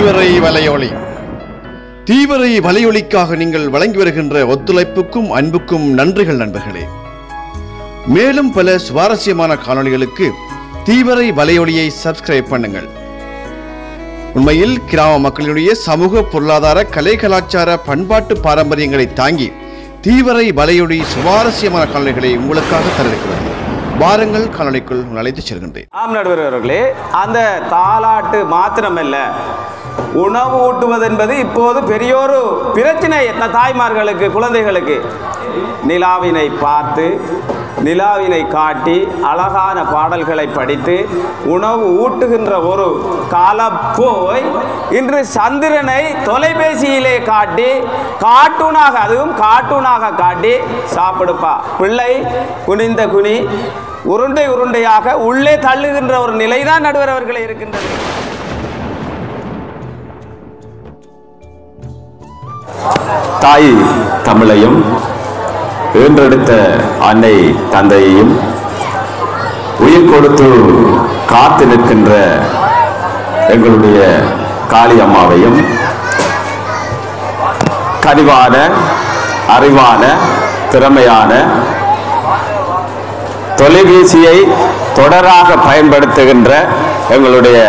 தீவிரை வலையொலி. தீவிரை வலையொலிக்காக நீங்கள் வழங்கி வருகின்ற ஒத்துழைப்புக்கும் அன்புக்கும் நன்றிகள் நண்பர்களே. மேலும் பல சுவாரஸ்யமான காணொளிகளுக்கு தீவிரை வலையொலியை சப்ஸ்கிரைப் பண்ணுங்கள். உண்மையில் கிராம மக்களுடைய சமூக பொருளாதார கலை கலாச்சார பண்பாட்டு பாரம்பரியங்களை தாங்கி தீவிரை வலையொலி சுவாரஸ்யமான காணொளிகளை உங்களுக்காக தருகிறது. வாருங்கள், காணொளிக்குள் அழைத்துச் செல்கின்றேன். ஆம் நடுவர் அவர்களே, அந்த தாலாட்டு மாத்திரமல்ல, உணவு ஊட்டுவது என்பது இப்போது பெரியோரு பிரச்சனை. தாய்மார்களுக்கு, குழந்தைகளுக்கு நிலாவினை பார்த்து, நிலாவினை காட்டி, அழகான பாடல்களை படித்து உணவு ஊட்டுகின்ற ஒரு காலம் போய் இன்று சந்திரனை தொலைபேசியிலே காட்டி கார்ட்டூனாக, அதுவும் கார்ட்டூனாக காட்டி சாப்பிடுப்பா பிள்ளை குனிந்த குனி உருண்டை உருண்டையாக உள்ளே தள்ளுகின்ற ஒரு நிலைதான் நடுவர் அவர்களே இருக்கின்றது. தாய் தமிழையும் ஈன்றெடுத்த அன்னை தந்தையையும் உயிர் கொடுத்து காத்து நிற்கின்ற எங்களுடைய காளி அம்மாவையும் கனிவான, அறிவான, திறமையான, தொலைபேசியை தொடராக பயன்படுத்துகின்ற எங்களுடைய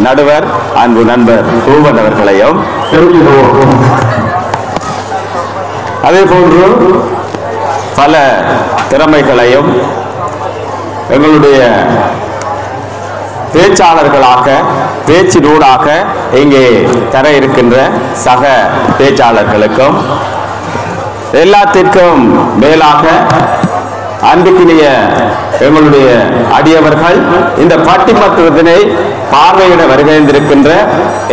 நடுவர் அன்பு நண்பர் பூவன் அவர்களையும், அதே போன்று பல திறமைகளையும் எங்களுடைய பேச்சாளர்களாக, பேச்சினூடாக இங்கே தர இருக்கின்ற சக பேச்சாளர்களுக்கும், எல்லாத்திற்கும் மேலாக அன்புக்கினிய எங்களுடைய அடியவர்கள், இந்த பட்டிமன்றத்தினை பார்வையிட வருகின்றிருக்கின்ற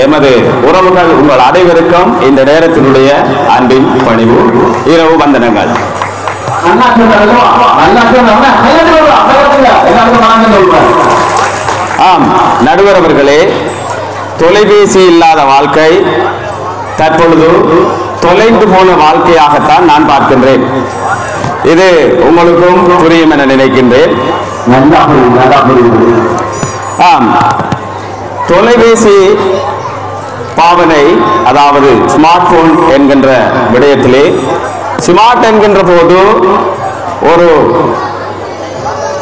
எமது உறவுகள், உங்கள் அனைவருக்கும் இந்த நேரத்தினுடைய அன்பின் பணிவு, இரவு வந்தனங்கள். ஆம் நடுவர் அவர்களே, தொலைபேசி இல்லாத வாழ்க்கை தற்பொழுது தொலைந்து போன வாழ்க்கையாகத்தான் நான் பார்க்கின்றேன். இது உங்களுக்கும் புரியும் என நினைக்கின்றேன். ஆம், தொலைபேசி பாவனை, அதாவது ஸ்மார்ட் போன் என்கின்ற விடயத்திலே, ஸ்மார்ட் என்கின்ற போது ஒரு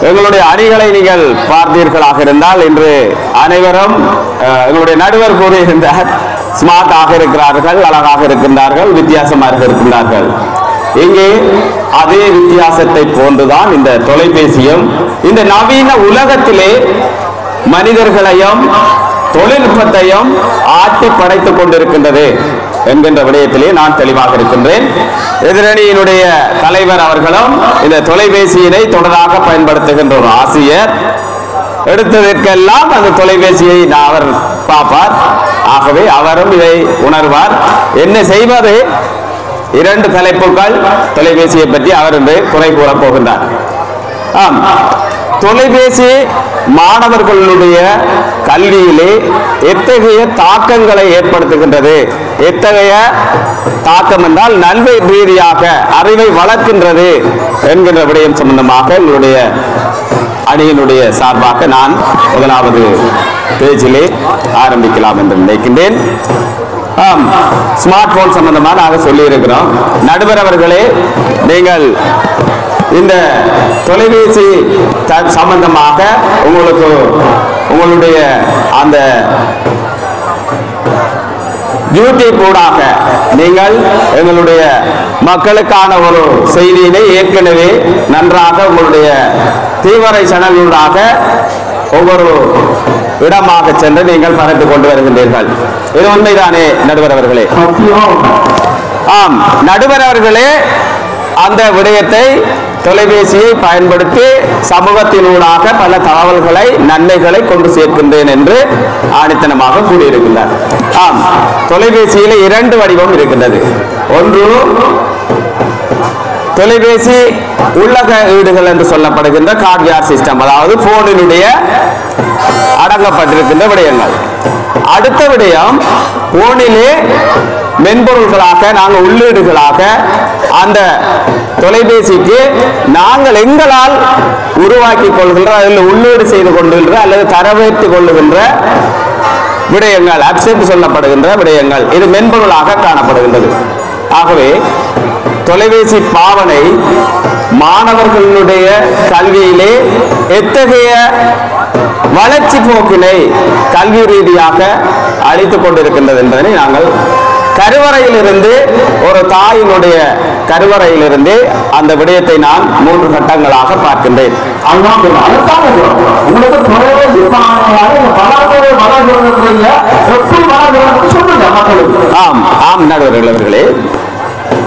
எங்களுடைய அணிகளை நீங்கள் பார்த்தீர்களாக இருந்தால், இன்று அனைவரும் எங்களுடைய நடுவர் கூறியிருந்தார், ஸ்மார்ட்டாக இருக்கிறார்கள், அழகாக இருக்கின்றார்கள், வித்தியாசமாக இருக்கின்றார்கள். இங்கே அதே வித்தியாசத்தை போன்றுதான் இந்த தொலைபேசியும் இந்த நவீன உலகத்திலே மனிதர்களையும் தொழில்நுட்பத்தையும் ஆட்டி படைத்துக் கொண்டிருக்கின்றது என்கின்ற விடயத்திலே நான் தெளிவாக இருக்கின்றேன். எதிரணியினுடைய தலைவர் அவர்களும் இந்த தொலைபேசியினை தொடராக பயன்படுத்துகின்ற ஒரு ஆசிரியர், எடுத்ததற்கெல்லாம் அந்த தொலைபேசியை அவர் பார்ப்பார். ஆகவே அவரும் இதை உணர்வார். என்ன செய்வது? இரண்டு தலைப்புகள் தொலைபேசியை பற்றி அவர் என்று குறை கூறப் போகின்றார். ஆம், தொலைபேசி மாணவர்களுடைய கல்வியிலே எத்தகைய தாக்கங்களை ஏற்படுத்துகின்றது, எத்தகைய தாக்கம் என்றால் நன்மை ரீதியாக அறிவை வளர்க்கின்றது என்கின்ற விடயம் சம்பந்தமாக எங்களுடைய அணியினுடைய சார்பாக நான் முதலாவது பேச்சிலே ஆரம்பிக்கலாம் என்று நினைக்கின்றேன். ஆம், ஸ்மார்ட் போன் சம்பந்தமாக நாங்கள் சொல்லி இருக்கிறோம். நடுவர் அவர்களே, நீங்கள் இந்த தொலைபேசி சம்பந்தமாக உங்களுடைய அந்த யூடியூப் ஊடாக நீங்கள் எங்களுடைய மக்களுக்கான ஒரு செய்தியினை ஏற்கனவே நன்றாக உங்களுடைய தீவிரை சேனலூடாக ஒவ்வொரு இடமாக சென்று நீங்கள் பரப்பிக் கொண்டு வருகின்றீர்கள். இது உண்மைதானே நடுவர் அவர்களே? ஆம் நடுவர் அவர்களே, அந்த விடயத்தை தொலைபேசியை பயன்படுத்தி சமூகத்தினூடாக பல தகவல்களை, நன்மைகளை கொண்டு சேர்க்கின்றேன் என்று ஆணித்தனமாக கூறியிருக்கின்றார். ஆம், தொலைபேசியில இரண்டு வடிவம் இருக்கின்றது. ஒன்று தொலைபேசி உள்ளக ஈடுகள் என்று சொல்லப்படுகின்ற கார்ட்வேர் சிஸ்டம், அதாவது போனினுடைய அடங்கப்பட்டிருக்கின்ற விடயங்கள். அடுத்த விடயம், போனிலே மென்பொருள்களாக நாங்கள் உள்ளீடுகளாக அந்த தொலைபேசிக்கு நாங்கள் எங்களால் உருவாக்கி கொள்கின்ற, அதில் உள்ளீடு செய்து கொள்கின்ற அல்லது தரவேற்றுக் கொள்ளுகின்ற விடயங்கள் அப்சென்ட் சொல்லப்படுகின்ற விடயங்கள் இது மென்பொருளாக காணப்படுகின்றது. ஆகவே தொலைபேசி பாவனை மாணவர்களுடைய கல்வியிலே எத்தகைய வளர்ச்சி போக்கினை கல்வி ரீதியாக அளித்துக் கொண்டிருக்கின்றது என்பதனை நாங்கள் கருவறையிலிருந்து ஒரு தாயினுடைய கருவறையிலிருந்து அந்த விடயத்தை நான் 3 கட்டங்களாக பார்க்கின்றேன். ஆம் நடுவர்கள் அவர்களே,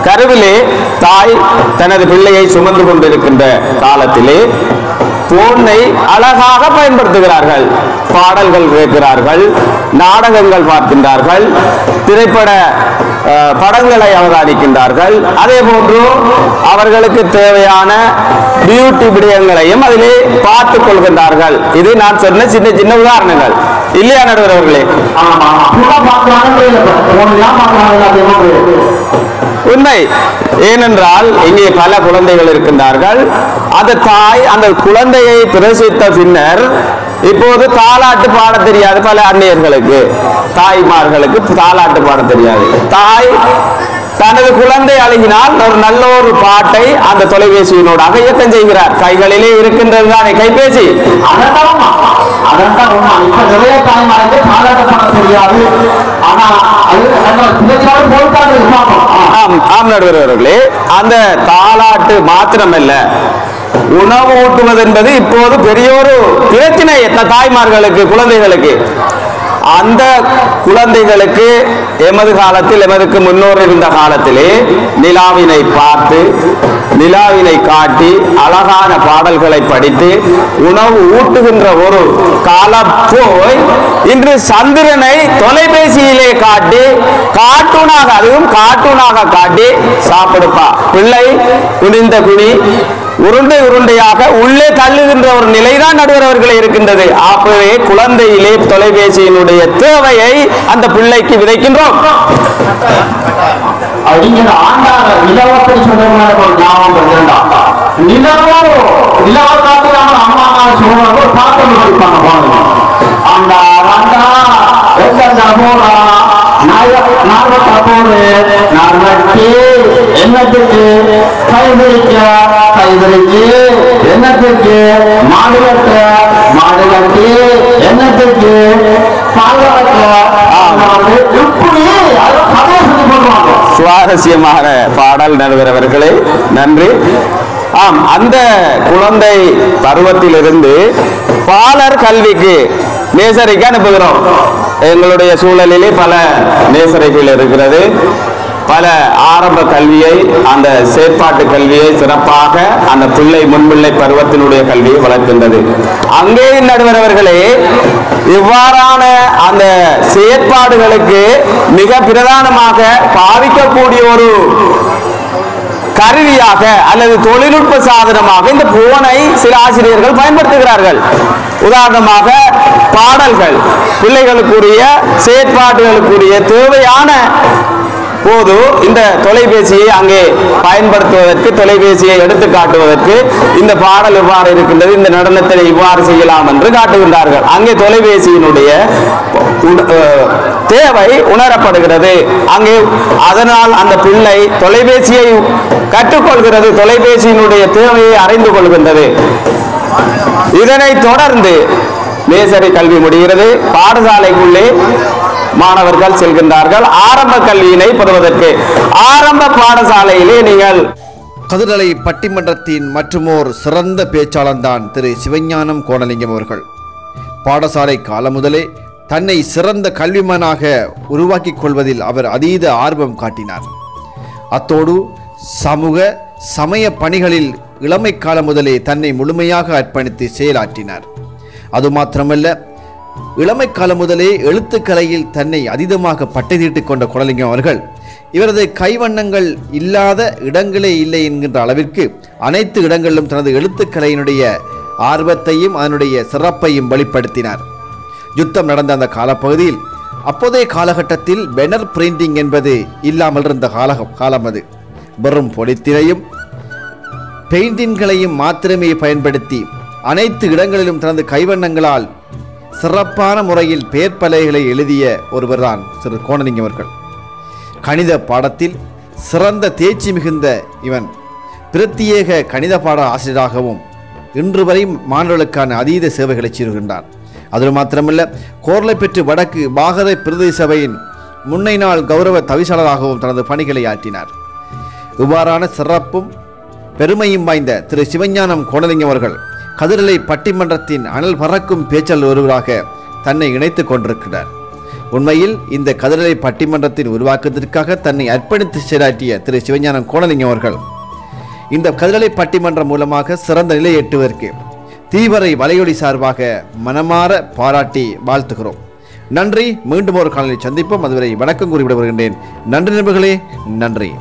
கருவிலே தாய் தனது பிள்ளையை சுமந்து கொண்டிருக்கின்ற காலத்திலே போனை அழகாக பயன்படுத்துகிறார்கள். பாடல்கள் கேட்கிறார்கள், நாடகங்கள் பார்க்கின்றார்கள், திரைப்பட படங்களை அவதானிக்கின்றார்கள். அதே போன்று அவர்களுக்கு தேவையான பியூட்டி விடயங்களையும் அதிலே பார்த்துக் கொள்கின்றார்கள். இது நான் சொன்ன சின்ன சின்ன உதாரணங்கள் இல்லையா நடுவர் அவர்களே? உண்மை. ஏனென்றால் இங்கே பல குழந்தைகள் இருக்கின்றார்கள். அந்த தாய் அந்த குழந்தையை பிரசவித்த பின்னர் இப்போது தாலாட்டு பாட தெரியாது. பல அன்னையர்களுக்கு தாய்மார்களுக்கு தாலாட்டு பாட தெரியாது. தாய் தனது குழந்தை அழுகினால் ஒரு நல்ல ஒரு பாட்டை அந்த தொலைபேசியினோடாக இயக்கம் செய்கிறார். கைகளிலே இருக்கின்றது தானே கைபேசி. ஆம் நடுவர்களே, அந்த தாலாட்டு மாத்திரமல்ல, உணவு ஊட்டுவது என்பது இப்போது பெரிய ஒரு பிரச்சனை தாய்மார்களுக்கு, குழந்தைகளுக்கு. அந்த குழந்தைகளுக்கு எமது காலத்தில், எமதுக்கு முன்னோர் இருந்த காலத்திலே நிலாவினை பார்த்து, நிலாவினை காட்டி, அழகான பாடல்களை படித்து உணவு ஊட்டுகின்ற ஒரு காலம் போய் இன்று சந்திரனை தொலைபேசியிலே காட்டி கார்ட்டூனாக, அதுவும் கார்ட்டூனாக காட்டி சாப்பிடுப்பா பிள்ளை குனிந்த குனி உருண்டை உருண்டையாக உள்ளே தள்ளுகின்ற ஒரு நிலைதான் நடுவரவர்களே இருக்கின்றது. ஆகவே குழந்தையிலே தொலைபேசியினுடைய தேவையை அந்த பிள்ளைக்கு விதைக்கின்றோம். என்னத்துக்கு கைவிரிக்க கைவிரிக்கு, என்னத்துக்கு மாடு கட்ட மாடு கட்டி, என்னத்துக்கு சுவாரஸ்யமான பாடல் நடுவரவர்களே, நன்றி. ஆம், அந்த குழந்தை பருவத்திலிருந்து பாலர் கல்விக்கு நேசரிக்கு அனுப்புகிறோம். எங்களுடைய சூழலிலே பல நேசரிகள் இருக்கிறது. பல ஆரம்ப கல்வியை, அந்த செயற்பாட்டு கல்வியை சிறப்பாக அந்த பிள்ளை முன்பிள்ளை பருவத்தினுடைய கல்வியை வளர்க்கின்றது. அங்கே நடுவரவர்களே, இவ்வாறான அந்த செயற்பாடுகளுக்கு மிக பிரதானமாக பாவிக்கக்கூடிய ஒரு கருவியாக அல்லது தொழில்நுட்ப சாதனமாக இந்த போனை சில ஆசிரியர்கள் பயன்படுத்துகிறார்கள். உதாரணமாக பாடல்கள், பிள்ளைகளுக்குரிய செயற்பாடுகளுக்குரிய தேவையான போது இந்த தொலைபேசியை அங்கே பயன்படுத்துவதற்கு, தொலைபேசியை எடுத்து காட்டுவதற்கு, இந்த பாடல் இவ்வாறு இருக்கின்றது, இந்த நடனத்தை இவ்வாறு செய்யலாம் என்று காட்டுகின்றார்கள். அங்கே தொலைபேசியினுடைய தேவை உணரப்படுகிறது. அங்கே அதனால் அந்த பிள்ளை தொலைபேசியை கற்றுக்கொள்கிறது, தொலைபேசியினுடைய தேவையை அறிந்து கொள்கின்றது. இதனை தொடர்ந்து நேசரி கல்வி முடிகிறது. பாடசாலைக்குள்ளே மாணவர்கள் செல்கின்றார்கள் ஆரம்ப கல்வியினை பெறுவதற்கு. ஆரம்ப பாடசாலையிலே நீங்கள் கதிரலை பட்டிமன்றத்தின் மற்றுமோர் சிறந்த பேச்சாளர் தான் திரு சிவஞானம் கோணலிங்கம் அவர்கள். பாடசாலை காலம் முதலே தன்னை சிறந்த கல்விமானாக உருவாக்கிக் கொள்வதில் அவர் அதீத ஆர்வம் காட்டினார். அத்தோடு சமூக சமய பணிகளில் இளமை காலம் முதலே தன்னை முழுமையாக அர்ப்பணித்து செயலாற்றினார். அது மாத்திரமல்ல, இளமை காலம் முதலே எழுத்துக்கலையில் தன்னை அதீதமாக பட்டை தீட்டிக் கொண்ட கோணலிங்கம் அவர்கள் இவரது கைவண்ணங்கள் இல்லாத இடங்களே இல்லை என்கின்ற அளவிற்கு அனைத்து இடங்களிலும் தனது எழுத்துக்கலையினுடைய ஆர்வத்தையும் அதனுடைய சிறப்பையும் வெளிப்படுத்தினார். யுத்தம் நடந்த அந்த காலப்பகுதியில், அப்போதைய காலகட்டத்தில் பெனர் பிரிண்டிங் என்பது இல்லாமல் இருந்த காலம் அது. வெறும் பொலித்திரையும் பெயிண்டிங்களையும் மாத்திரமே பயன்படுத்தி அனைத்து இடங்களிலும் தனது கைவண்ணங்களால் சிறப்பான முறையில் பெயர் பலகைகளை எழுதிய ஒருவர்தான் திரு கோணலிங்கம் அவர்கள். கணித பாடத்தில் சிறந்த தேர்ச்சி மிகுந்த இவன் பிரத்யேக கணித பாட ஆசிரியராகவும் இன்று வரை மாணவர்களுக்கான அதீத சேவைகளை செய்கின்றார். அது மாத்திரமல்ல, கோர்லைப்பற்று வடக்கு பாகரை பிரதேச சபையின் முன்னை நாள் கௌரவ தவிசாளராகவும் தனது பணிகளை ஆற்றினார். இவ்வாறான சிறப்பும் பெருமையும் வாய்ந்த திரு சிவஞானம் கோணலிங்கம் அவர்கள் கதிரலை பட்டிமன்றத்தின் அனல் பறக்கும் பேச்சாளர் ஒருவராக தன்னை இணைத்துக் கொண்டிருக்கிறார். உண்மையில் இந்த கதிரலை பட்டிமன்றத்தின் உருவாக்கத்திற்காக தன்னை அர்ப்பணித்து செயலாற்றிய திரு சிவஞானம் கோணலிங்கம் அவர்கள் இந்த கதிரலை பட்டிமன்றம் மூலமாக சிறந்த நிலை எட்டுவதற்கு தீவரை வலையொலி சார்பாக மனமாற பாராட்டி வாழ்த்துகிறோம். நன்றி. மீண்டும் ஒரு காலையில் சந்திப்போம். அதுவரை வணக்கம் கூறிவிட வருகின்றேன். நன்றி நண்பர்களே, நன்றி.